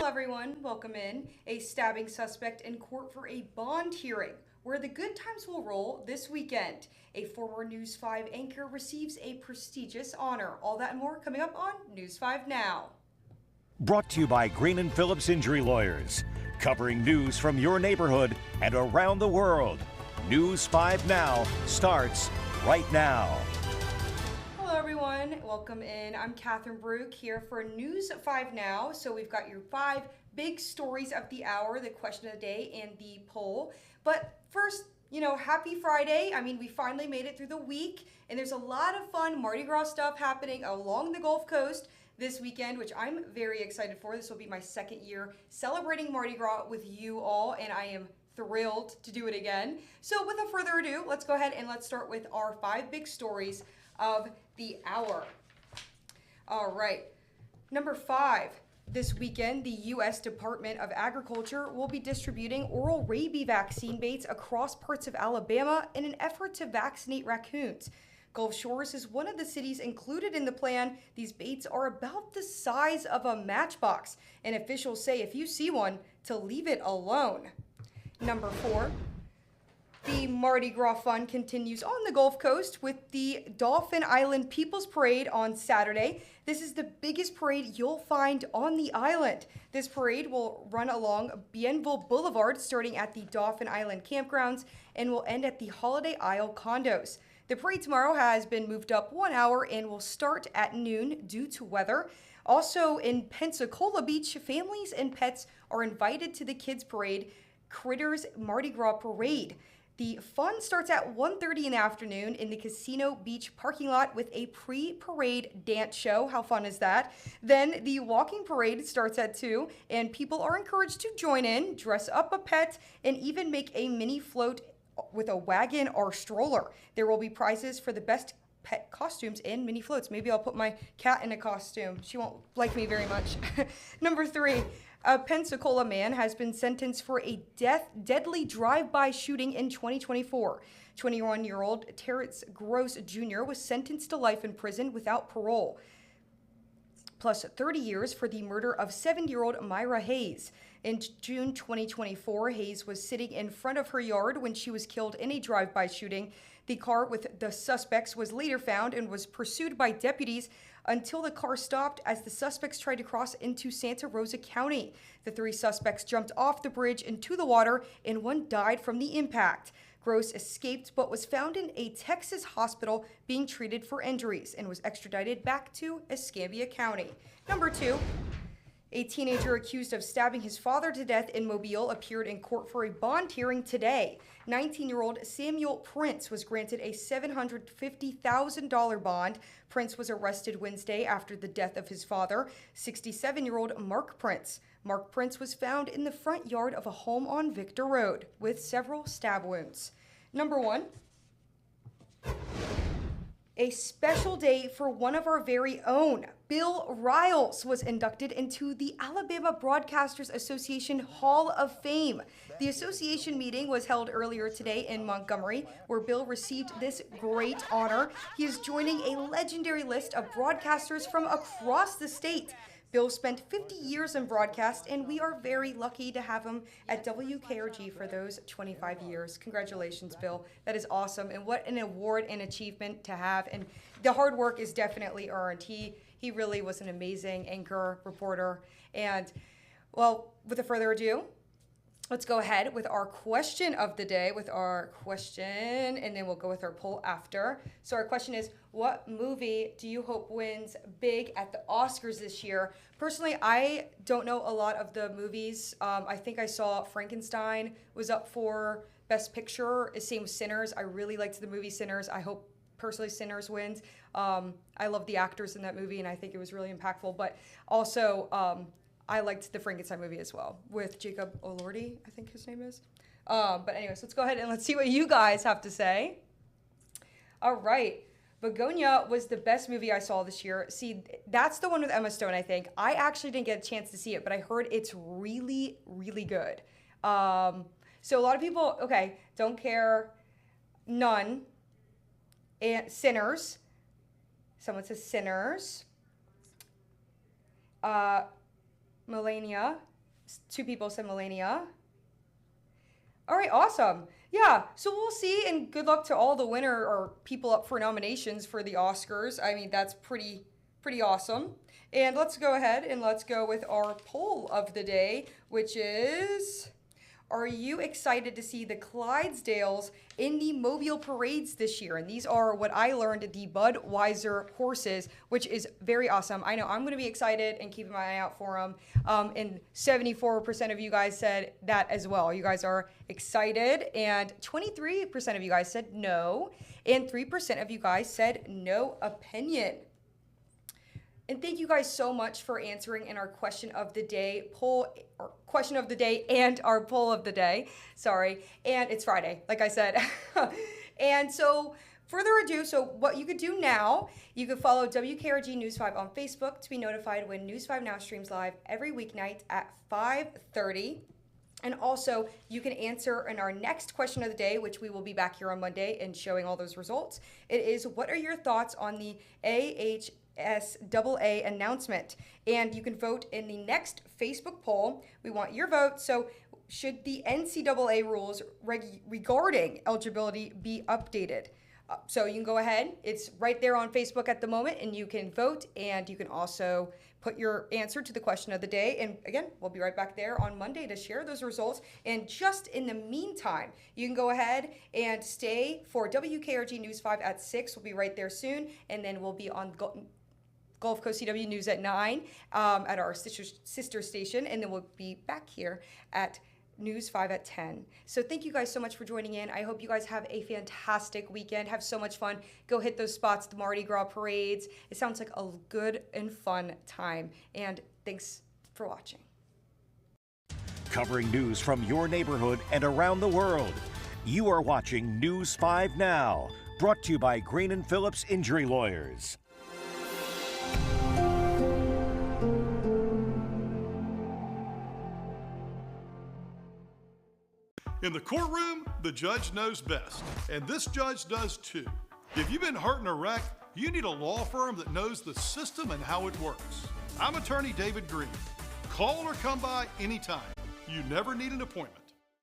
everyone. Welcome in. A stabbing suspect in court for a bond hearing where the good times will roll this weekend. A former News 5 anchor receives a prestigious honor. All that and more coming up on News 5 Now. Brought to you by Green and Phillips Injury Lawyers, covering news from your neighborhood and around the world. News 5 Now starts right now. Hello everyone, welcome in. I'm Catherine Brook here for News 5 Now. So we've got your 5 big stories of the hour, the question of the day, and the poll. But first, happy Friday. We finally made it through the week, and there's a lot of fun Mardi Gras stuff happening along the Gulf Coast this weekend, which I'm very excited for. This will be my second year celebrating Mardi Gras with you all, and I am thrilled to do it again. So without further ado, let's go ahead and let's start with our 5 big stories of the hour. All right, number 5. This weekend, the U.S. Department of Agriculture will be distributing oral rabies vaccine baits across parts of Alabama in an effort to vaccinate raccoons. Gulf Shores is one of the cities included in the plan. These baits are about the size of a matchbox, and officials say if you see one, to leave it alone. Number 4. The Mardi Gras fun continues on the Gulf Coast with the Dauphin Island People's Parade on Saturday. This is the biggest parade you'll find on the island. This parade will run along Bienville Boulevard starting at the Dauphin Island campgrounds and will end at the Holiday Isle condos. The parade tomorrow has been moved up 1 hour and will start at noon due to weather. Also in Pensacola Beach, families and pets are invited to the kids' parade, Critters Mardi Gras Parade. The fun starts at 1:30 in the afternoon in the Casino Beach parking lot with a pre-parade dance show. How fun is that? Then the walking parade starts at 2, and people are encouraged to join in, dress up a pet, and even make a mini float with a wagon or stroller. There will be prizes for the best pet costumes and mini floats. Maybe I'll put my cat in a costume. She won't like me very much. Number 3. A Pensacola man has been sentenced for a deadly drive-by shooting in 2024. 21-year-old Terrence Gross Jr. was sentenced to life in prison without parole, plus 30 years for the murder of 7-year-old Myra Hayes. In June 2024, Hayes was sitting in front of her yard when she was killed in a drive-by shooting. The car with the suspects was later found and was pursued by deputies until the car stopped as the suspects tried to cross into Santa Rosa County. The 3 suspects jumped off the bridge into the water, and one died from the impact. Gross escaped but was found in a Texas hospital being treated for injuries and was extradited back to Escambia County. Number 2. A teenager accused of stabbing his father to death in Mobile appeared in court for a bond hearing today. 19-year-old Samuel Prince was granted a $750,000 bond. Prince was arrested Wednesday after the death of his father, 67-year-old Mark Prince. Mark Prince was found in the front yard of a home on Victor Road with several stab wounds. Number 1. A special day for one of our very own. Bill Riles was inducted into the Alabama Broadcasters Association Hall of Fame. The association meeting was held earlier today in Montgomery, where Bill received this great honor. He is joining a legendary list of broadcasters from across the state. Bill spent 50 years in broadcast, and we are very lucky to have him at WKRG for those 25 years. Congratulations, Bill. That is awesome, and what an award and achievement to have. And the hard work is definitely earned. He really was an amazing anchor, reporter. And, well, without further ado, let's go ahead with our question of the day, and then we'll go with our poll after. So our question is, what movie do you hope wins big at the Oscars this year? Personally, I don't know a lot of the movies. I think I saw Frankenstein was up for Best Picture. Same with Sinners. I really liked the movie Sinners. I hope personally Sinners wins. I love the actors in that movie, and I think it was really impactful. But also, I liked the Frankenstein movie as well with Jacob Elordi, I think his name is. But anyways, let's go ahead and let's see what you guys have to say. All right. Begonia was the best movie I saw this year. See, that's the one with Emma Stone, I think. I actually didn't get a chance to see it, but I heard it's really, really good. So a lot of people, okay, don't care. None. And Sinners. Someone says Sinners. Melania 2 people said Melania. All right, awesome. Yeah, so we'll see, and good luck to all the winner or people up for nominations for the Oscars. I mean, that's pretty awesome. And let's go ahead and let's go with our poll of the day, which is, are you excited to see the Clydesdales in the Mobile parades this year? And these are what I learned, the Budweiser horses, which is very awesome. I know I'm going to be excited and keeping my eye out for them. And 74% of you guys said that as well. You guys are excited, and 23% of you guys said no, and 3% of you guys said no opinion. And thank you guys so much for answering in our question of the day poll, or question of the day and our poll of the day. Sorry. And it's Friday, like I said. And so further ado, so what you could do now, you could follow WKRG News 5 on Facebook to be notified when News 5 Now streams live every weeknight at 5:30. And also, you can answer in our next question of the day, which we will be back here on Monday and showing all those results. It is, what are your thoughts on the AHSAA announcement? And you can vote in the next Facebook poll. We want your vote. So should the NCAA rules regarding eligibility be updated? So you can go ahead. It's right there on Facebook at the moment, and you can vote, and you can also put your answer to the question of the day. And again, we'll be right back there on Monday to share those results. And just in the meantime, you can go ahead and stay for WKRG News 5 at 6. We'll be right there soon, and then we'll be on Gulf Coast CW News at 9 at our sister station, and then we'll be back here at News 5 at 10. So thank you guys so much for joining in. I hope you guys have a fantastic weekend. Have so much fun. Go hit those spots, the Mardi Gras parades. It sounds like a good and fun time. And thanks for watching. Covering news from your neighborhood and around the world. You are watching News 5 Now, brought to you by Green & Phillips Injury Lawyers. In the courtroom, the judge knows best, and this judge does too. If you've been hurt in a wreck, you need a law firm that knows the system and how it works. I'm attorney David Green. Call or come by anytime. You never need an appointment.